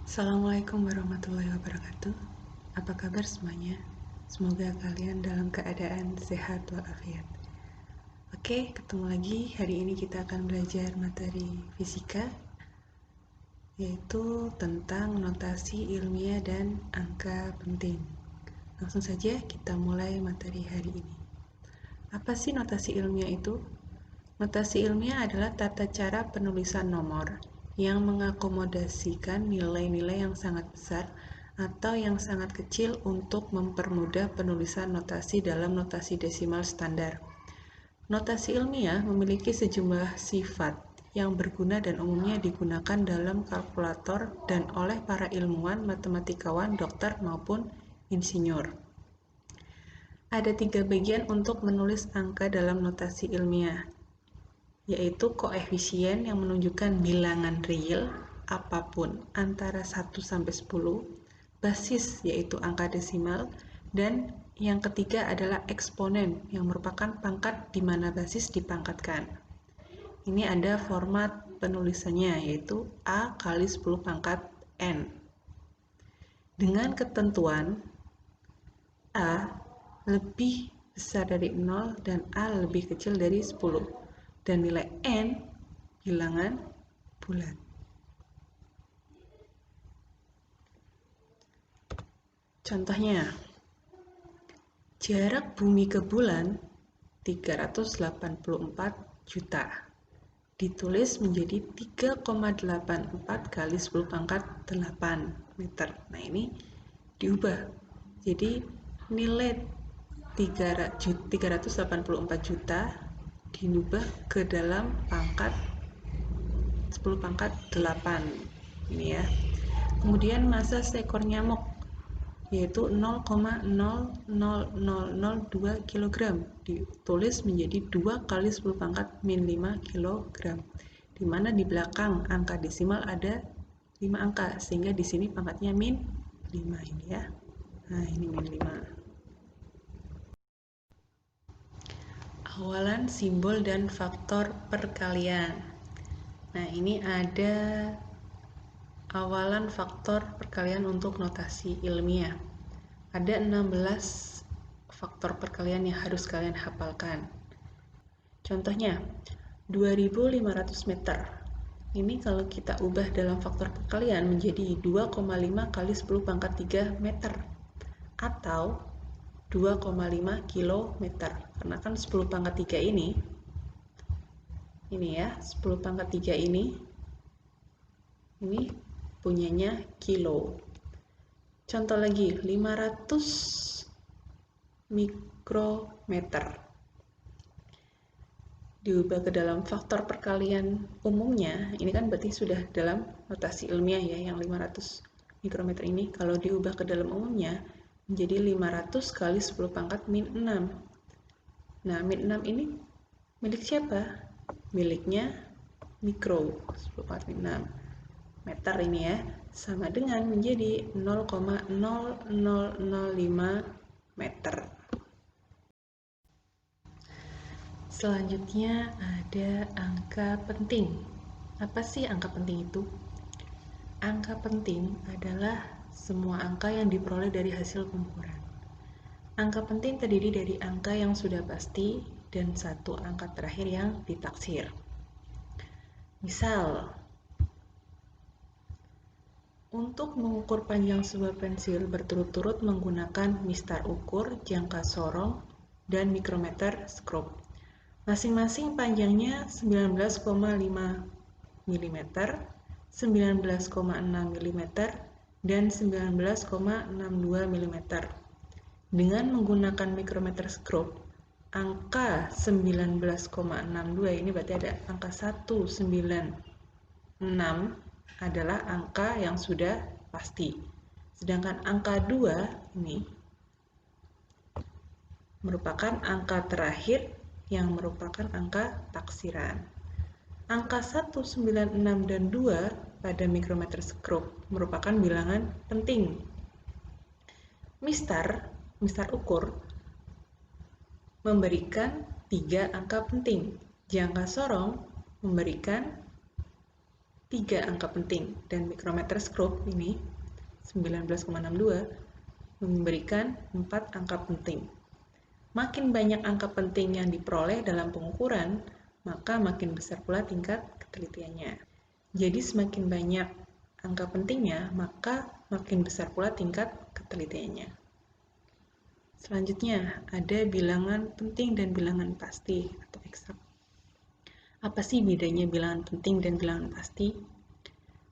Assalamualaikum warahmatullahi wabarakatuh. Apa kabar semuanya? Semoga kalian dalam keadaan sehat walafiat. Oke, ketemu lagi. Hari ini kita akan belajar materi fisika, yaitu tentang notasi ilmiah dan angka penting. Langsung saja kita mulai materi hari ini. Apa sih notasi ilmiah itu? Notasi ilmiah adalah tata cara penulisan nomor yang mengakomodasikan nilai-nilai yang sangat besar atau yang sangat kecil untuk mempermudah penulisan notasi dalam notasi desimal standar. Notasi ilmiah memiliki sejumlah sifat yang berguna dan umumnya digunakan dalam kalkulator dan oleh para ilmuwan, matematikawan, dokter, maupun insinyur. Ada 3 bagian untuk menulis angka dalam notasi ilmiah, yaitu koefisien yang menunjukkan bilangan real apapun antara 1 sampai 10, basis yaitu angka desimal, dan yang ketiga adalah eksponen yang merupakan pangkat di mana basis dipangkatkan. Ini ada format penulisannya yaitu A kali 10 pangkat N. Dengan ketentuan A lebih besar dari 0 dan A lebih kecil dari 10. Dan nilai N bilangan bulat. Contohnya, jarak bumi ke bulan 384 juta. Ditulis menjadi 3,84 kali 10 pangkat 8 meter. Nah, ini diubah. Jadi, nilai 384 juta diubah ke dalam pangkat 10 pangkat 8 ini ya. Kemudian massa seekor nyamuk yaitu 0,00002 kg ditulis menjadi 2 kali 10 pangkat min 5 kg, di mana di belakang angka desimal ada 5 angka sehingga di sini pangkatnya min 5 ini ya. Nah, ini min 5. Awalan, simbol, dan faktor perkalian. Nah, ini ada awalan faktor perkalian untuk notasi ilmiah. Ada 16 faktor perkalian yang harus kalian hafalkan. Contohnya, 2500 meter. Ini kalau kita ubah dalam faktor perkalian menjadi 2,5 kali 10 pangkat 3 meter. Atau 2,5 kilometer. Karena kan 10 pangkat 3 ini ya, 10 pangkat 3 ini punyanya kilo. Contoh lagi, 500 mikrometer. Diubah ke dalam faktor perkalian umumnya, ini kan berarti sudah dalam notasi ilmiah ya, yang 500 mikrometer ini. Kalau diubah ke dalam umumnya, menjadi 500 kali 10 pangkat min 6. Nah, min 6 ini milik siapa? Miliknya mikro, 10 pangkat min 6 meter ini ya, sama dengan menjadi 0,0005 meter. Selanjutnya ada angka penting. Apa sih angka penting itu? Angka penting adalah semua angka yang diperoleh dari hasil pengukuran. Angka penting terdiri dari angka yang sudah pasti dan satu angka terakhir yang ditaksir. Misal, untuk mengukur panjang sebuah pensil berturut-turut menggunakan mistar ukur, jangka sorong, dan mikrometer skrob. Masing-masing panjangnya 19,5 mm, 19,6 mm, dan 19,62 mm. Dengan menggunakan mikrometer skrob, angka 19,62 ini berarti ada angka 196 adalah angka yang sudah pasti. Sedangkan angka 2 ini merupakan angka terakhir yang merupakan angka taksiran. Angka 196 dan 2 pada mikrometer skrob merupakan bilangan penting. Mistar ukur memberikan 3 angka penting. Jangka sorong memberikan 3 angka penting, dan micrometer scope ini 19,62 memberikan 4 angka penting. Makin banyak angka penting yang diperoleh dalam pengukuran, maka makin besar pula tingkat ketelitiannya. Jadi semakin banyak angka pentingnya, maka makin besar pula tingkat ketelitiannya. Selanjutnya, ada bilangan penting dan bilangan pasti atau eksak. Apa sih bedanya bilangan penting dan bilangan pasti?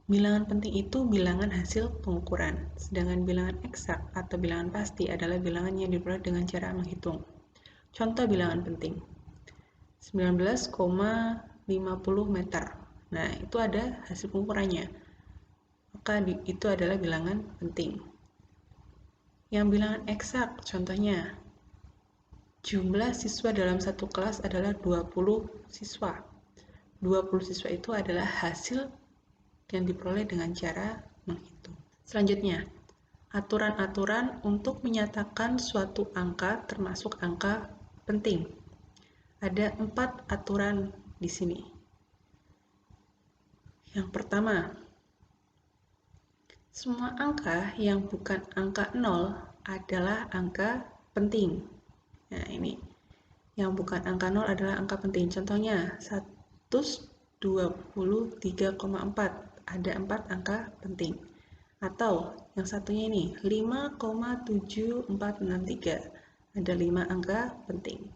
Bilangan penting itu bilangan hasil pengukuran, sedangkan bilangan eksak atau bilangan pasti adalah bilangan yang diperoleh dengan cara menghitung. Contoh bilangan penting, 19,50 meter. Nah, itu ada hasil pengukurannya. Maka itu adalah bilangan penting. Yang bilangan eksak, contohnya, jumlah siswa dalam satu kelas adalah 20 siswa. 20 siswa itu adalah hasil yang diperoleh dengan cara menghitung. Selanjutnya, aturan-aturan untuk menyatakan suatu angka termasuk angka penting. Ada 4 aturan di sini. Yang pertama, semua angka yang bukan angka 0 adalah angka penting. Nah, ini yang bukan angka 0 adalah angka penting. Contohnya, 123,4 ada 4 angka penting. Atau yang satunya ini, 5,7463 ada 5 angka penting.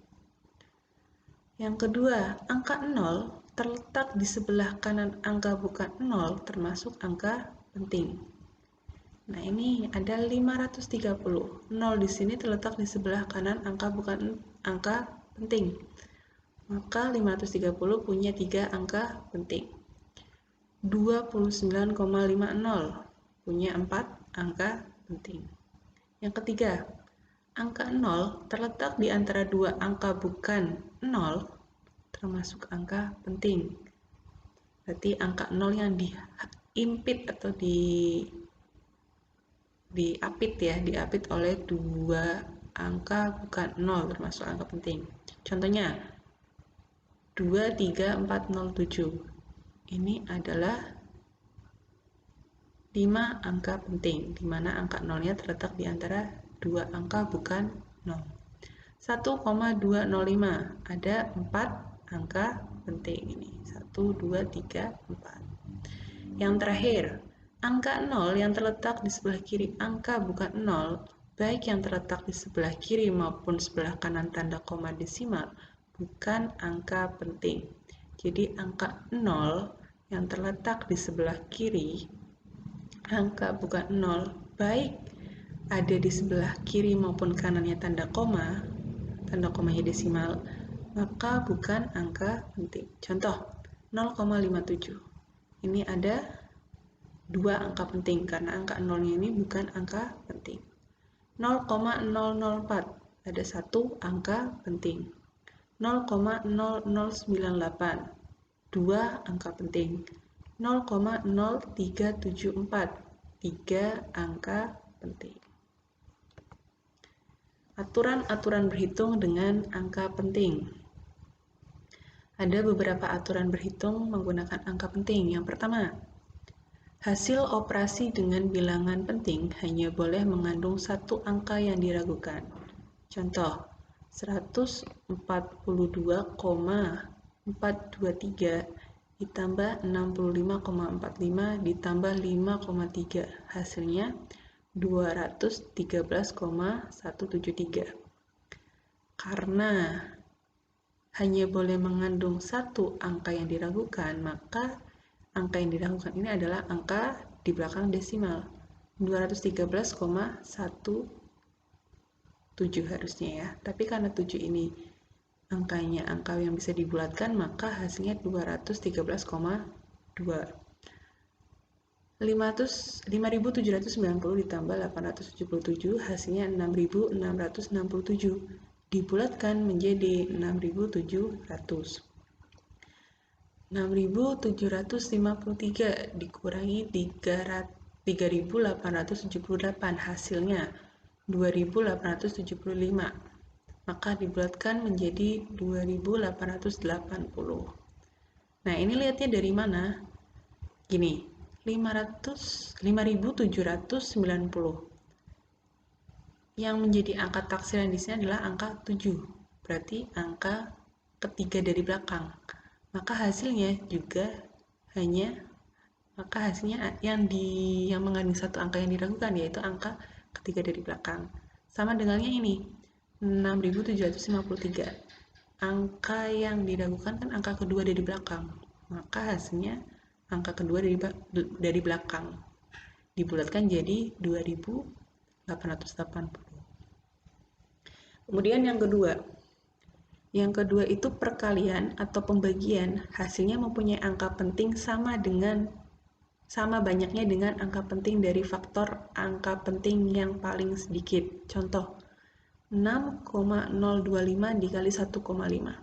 Yang kedua, angka 0 terletak di sebelah kanan angka bukan 0 termasuk angka penting. Nah, ini ada 530. 0 di sini terletak di sebelah kanan angka bukan angka penting. Maka 530 punya 3 angka penting. 29,50 punya 4 angka penting. Yang ketiga, angka 0 terletak di antara 2 angka bukan 0 termasuk angka penting. Berarti angka 0 yang diimpit atau diapit oleh 2 angka bukan 0 termasuk angka penting. Contohnya 23407. Ini adalah 5 angka penting, di mana angka 0-nya terletak di antara 2 angka bukan 0. 1,205 ada 4 angka penting ini. 1, 2, 3, 4. Yang terakhir, angka 0 yang terletak di sebelah kiri angka bukan 0, baik yang terletak di sebelah kiri maupun sebelah kanan tanda koma desimal, bukan angka penting. Jadi angka 0 yang terletak di sebelah kiri angka bukan 0, baik ada di sebelah kiri maupun kanannya tanda komanya desimal, maka bukan angka penting. Contoh 0,57. Ini ada 2 angka penting karena angka 0-nya ini bukan angka penting. 0,004 ada 1 angka penting. 0,0098 2 angka penting. 0,0374 3 angka penting. Aturan-aturan berhitung dengan angka penting. Ada beberapa aturan berhitung menggunakan angka penting. Yang pertama, hasil operasi dengan bilangan penting hanya boleh mengandung 1 angka yang diragukan. Contoh, 142,423 ditambah 65,45 ditambah 5,3, hasilnya 213,173. Karena hanya boleh mengandung 1 angka yang diragukan, maka angka yang diragukan ini adalah angka di belakang desimal, 213,17 harusnya ya. Tapi karena 7 ini angkanya angka yang bisa dibulatkan, maka hasilnya 213,2. 5.790 ditambah 877 hasilnya 6.667. Dibulatkan menjadi 6.700. 6.753 dikurangi 3.878 hasilnya 2.875. Maka dibulatkan menjadi 2.880. Nah, ini lihatnya dari mana? Gini, 5.790. Yang menjadi angka taksiran di sini adalah angka 7. Berarti angka ketiga dari belakang. Maka hasilnya yang mengandung satu angka yang diragukan, yaitu angka ketiga dari belakang. Sama dengannya ini, 6.753. Angka yang diragukan kan angka kedua dari belakang. Maka hasilnya angka kedua dari belakang. Dibulatkan jadi 2.880. Kemudian yang kedua itu perkalian atau pembagian, hasilnya mempunyai angka penting sama banyaknya dengan angka penting dari faktor angka penting yang paling sedikit. Contoh, 6,025 dikali 1,5.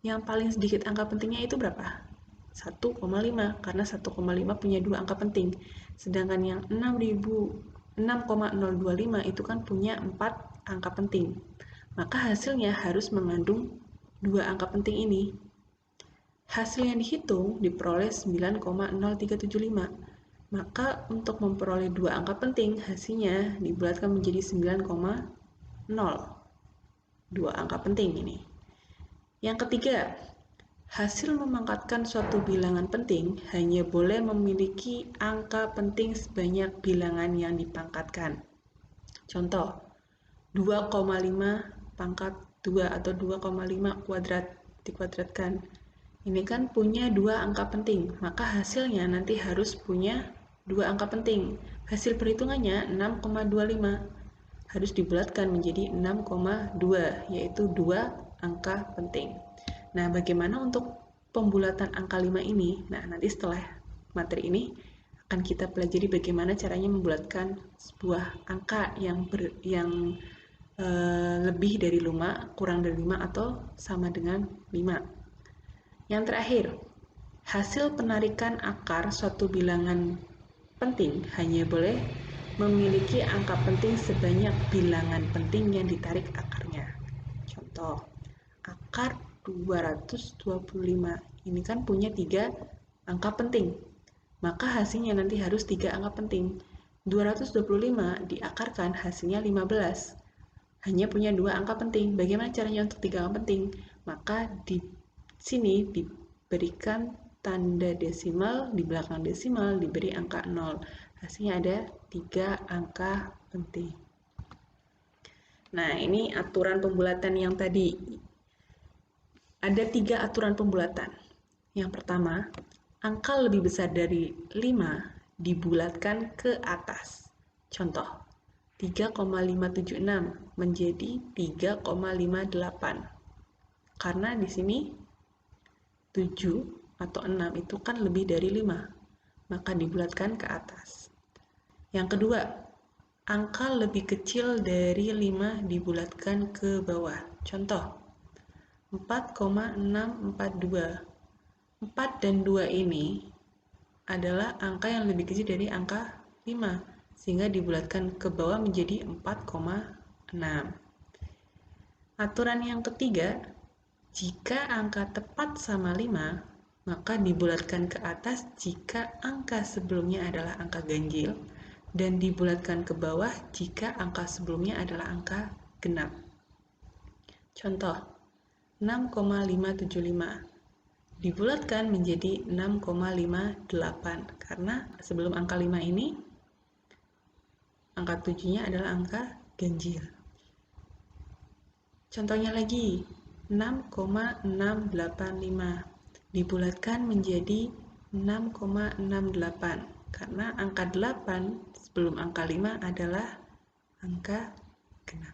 Yang paling sedikit angka pentingnya itu berapa? 1,5, karena 1,5 punya dua angka penting. Sedangkan yang 6,025 itu kan punya 4 angka penting. Maka hasilnya harus mengandung dua angka penting ini. Hasil yang dihitung diperoleh 9,0375. Maka untuk memperoleh dua angka penting, hasilnya dibulatkan menjadi 9,0. Dua angka penting ini. Yang ketiga, hasil memangkatkan suatu bilangan penting hanya boleh memiliki angka penting sebanyak bilangan yang dipangkatkan. Contoh, 2,5 pangkat 2 atau 2,5 kuadrat dikuadratkan. Ini kan punya dua angka penting, maka hasilnya nanti harus punya dua angka penting. Hasil perhitungannya 6,25 harus dibulatkan menjadi 6,2, yaitu dua angka penting. Nah, bagaimana untuk pembulatan angka 5 ini? Nah, nanti setelah materi ini akan kita pelajari bagaimana caranya membulatkan sebuah angka yang lebih dari 5, kurang dari 5, atau sama dengan 5. Yang terakhir, hasil penarikan akar suatu bilangan penting hanya boleh memiliki angka penting sebanyak bilangan penting yang ditarik akarnya. Contoh, akar 225 ini kan punya 3 angka penting, maka hasilnya nanti harus 3 angka penting. 225 diakarkan hasilnya 15, hanya punya 2 angka penting. Bagaimana caranya untuk 3 angka penting? Maka di sini diberikan tanda desimal, di belakang desimal diberi angka 0. Hasilnya ada 3 angka penting. Nah, ini aturan pembulatan yang tadi. Ada 3 aturan pembulatan. Yang pertama, angka lebih besar dari 5 dibulatkan ke atas. Contoh, 3,576 menjadi 3,58. Karena di sini 7 atau 6 itu kan lebih dari 5, maka dibulatkan ke atas. Yang kedua, angka lebih kecil dari 5 dibulatkan ke bawah. Contoh, 4,642. 4 dan 2 ini adalah angka yang lebih kecil dari angka 5, sehingga dibulatkan ke bawah menjadi 4,6. Aturan yang ketiga, jika angka tepat sama 5, maka dibulatkan ke atas jika angka sebelumnya adalah angka ganjil, dan dibulatkan ke bawah jika angka sebelumnya adalah angka genap. Contoh, 6,575 dibulatkan menjadi 6,58 karena sebelum angka 5 ini angka 7-nya adalah angka ganjil. Contohnya lagi, 6,685 dibulatkan menjadi 6,68 karena angka 8 sebelum angka 5 adalah angka genap.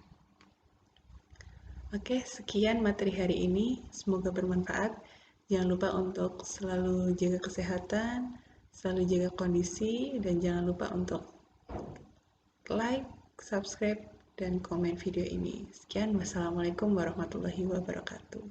Oke, sekian materi hari ini, semoga bermanfaat. Jangan lupa untuk selalu jaga kesehatan, selalu jaga kondisi, dan jangan lupa untuk like, subscribe, dan komen video ini. Sekian, wassalamualaikum warahmatullahi wabarakatuh.